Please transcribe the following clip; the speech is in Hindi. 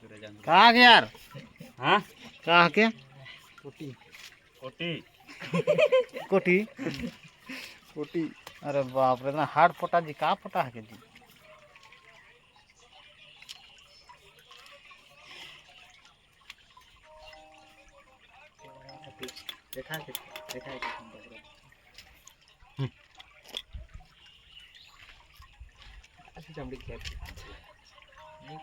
कहाँ के यार? हाँ कहाँ के? कोटी कोटी कोटी कोटी। अरे बाप रे, इतना हार्ड पोटा जी, कहाँ पोटा है के जी? देखा देखा चमड़ी क्या नहीं